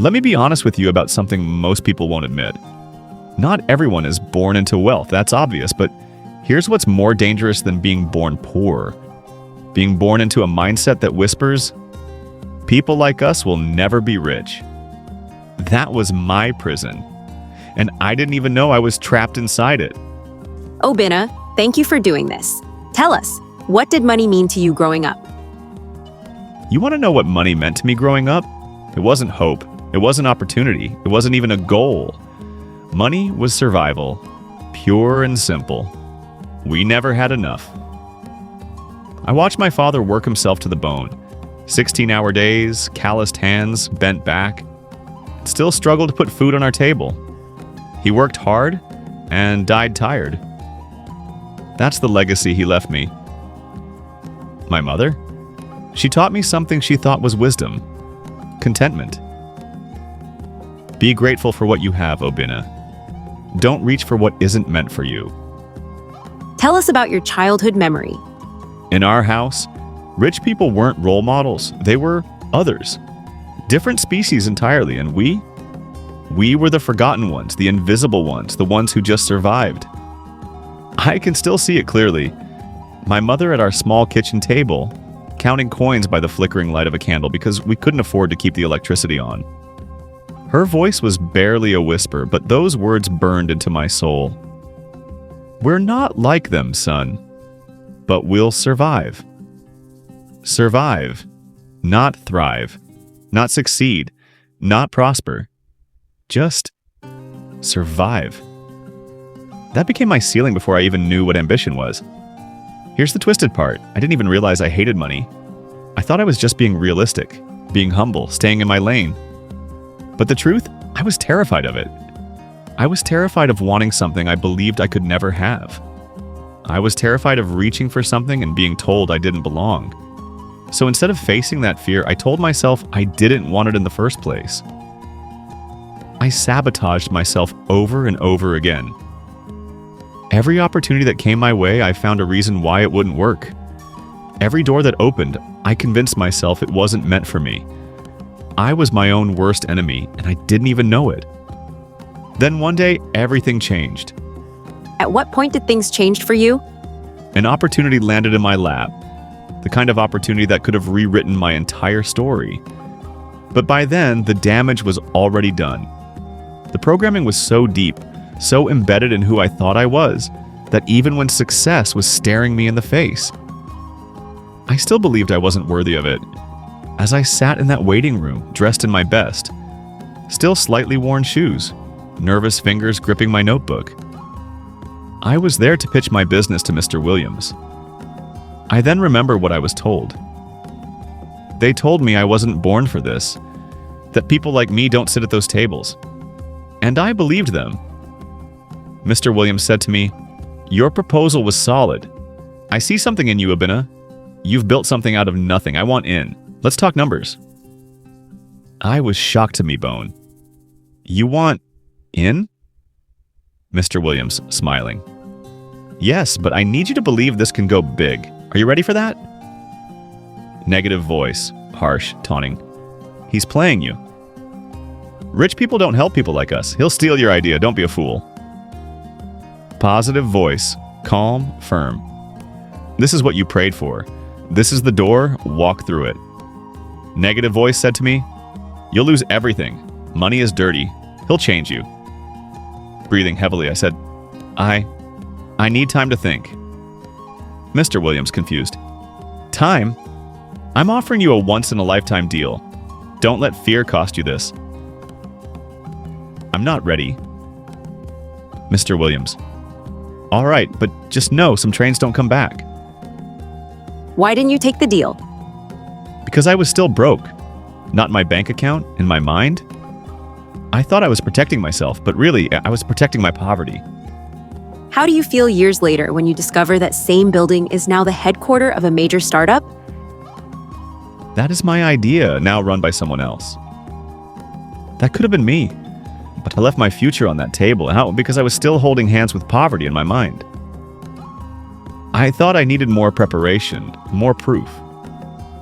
Let me be honest with you about something most people won't admit. Not everyone is born into wealth, that's obvious, but here's what's more dangerous than being born poor. Being born into a mindset that whispers, people like us will never be rich. That was my prison, and I didn't even know I was trapped inside it. Obinna, thank you for doing this. Tell us, what did money mean to you growing up? You want to know what money meant to me growing up? It wasn't hope. It wasn't opportunity. It wasn't even a goal. Money was survival, pure and simple. We never had enough. I watched my father work himself to the bone. 16-hour days, calloused hands, bent back. Still struggled to put food on our table. He worked hard and died tired. That's the legacy he left me. My mother? She taught me something she thought was wisdom. Contentment. Be grateful for what you have, Obinna. Don't reach for what isn't meant for you. Tell us about your childhood memory. In our house, rich people weren't role models. They were others. Different species entirely, and we were the forgotten ones, the invisible ones, the ones who just survived. I can still see it clearly. My mother at our small kitchen table, counting coins by the flickering light of a candle because we couldn't afford to keep the electricity on. Her voice was barely a whisper, but those words burned into my soul. We're not like them, son, but we'll survive. Survive, not thrive, not succeed, not prosper. Just survive. That became my ceiling before I even knew what ambition was. Here's the twisted part. I didn't even realize I hated money. I thought I was just being realistic, being humble, staying in my lane. But the truth, I was terrified of it. I was terrified of wanting something I believed I could never have. I was terrified of reaching for something and being told I didn't belong. So instead of facing that fear, I told myself I didn't want it in the first place. I sabotaged myself over and over again. Every opportunity that came my way, I found a reason why it wouldn't work. Every door that opened, I convinced myself it wasn't meant for me. I was my own worst enemy, and I didn't even know it. Then one day, everything changed. At what point did things change for you? An opportunity landed in my lap, the kind of opportunity that could have rewritten my entire story. But by then, the damage was already done. The programming was so deep, so embedded in who I thought I was, that even when success was staring me in the face, I still believed I wasn't worthy of it. As I sat in that waiting room, dressed in my best, still slightly worn shoes, nervous fingers gripping my notebook. I was there to pitch my business to Mr. Williams. I then remember what I was told. They told me I wasn't born for this, that people like me don't sit at those tables. And I believed them. Mr. Williams said to me, "Your proposal was solid. I see something in you, Obinna. You've built something out of nothing. I want in. Let's talk numbers." I was shocked to me bone. "You want in?" Mr. Williams, smiling. "Yes, but I need you to believe this can go big. Are you ready for that?" Negative voice, harsh, taunting. "He's playing you. Rich people don't help people like us. He'll steal your idea. Don't be a fool." Positive voice, calm, firm. "This is what you prayed for. This is the door. Walk through it." Negative voice said to me, "You'll lose everything. Money is dirty. He'll change you." Breathing heavily, I said, I need time to think." Mr. Williams, confused. "Time? I'm offering you a once-in-a-lifetime deal. Don't let fear cost you this." "I'm not ready." Mr. Williams. "All right, but just know some trains don't come back." Why didn't you take the deal? Because I was still broke. Not in my bank account, in my mind. I thought I was protecting myself, but really, I was protecting my poverty. How do you feel years later when you discover that same building is now the headquarters of a major startup? That is my idea, now run by someone else. That could have been me, but I left my future on that table. How? Because I was still holding hands with poverty in my mind. I thought I needed more preparation, more proof.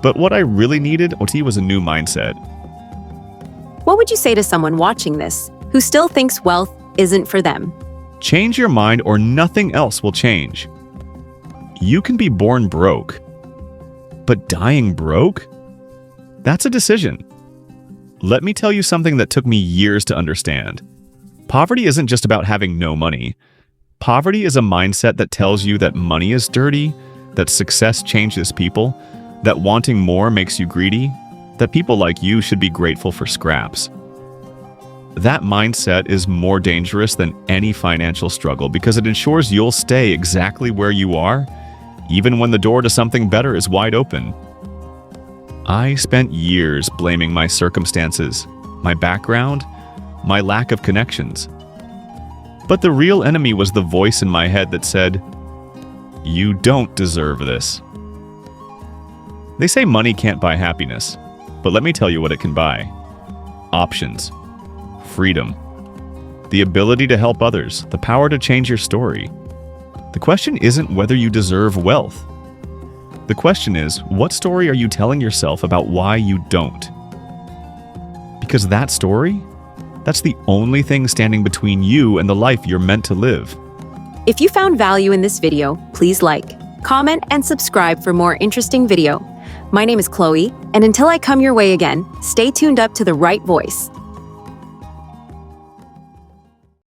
But what I really needed was a new mindset. What would you say to someone watching this who still thinks wealth isn't for them? Change your mind or nothing else will change. You can be born broke, but dying broke? That's a decision. Let me tell you something that took me years to understand. Poverty isn't just about having no money. Poverty is a mindset that tells you that money is dirty, that success changes people, that wanting more makes you greedy, that people like you should be grateful for scraps. That mindset is more dangerous than any financial struggle because it ensures you'll stay exactly where you are, even when the door to something better is wide open. I spent years blaming my circumstances, my background, my lack of connections. But the real enemy was the voice in my head that said, "You don't deserve this." They say money can't buy happiness, but let me tell you what it can buy. Options. Freedom. The ability to help others, the power to change your story. The question isn't whether you deserve wealth. The question is, what story are you telling yourself about why you don't? Because that story, that's the only thing standing between you and the life you're meant to live. If you found value in this video, please like, comment, and subscribe for more interesting video. My name is Chloe, and until I come your way again, stay tuned up to the right voice.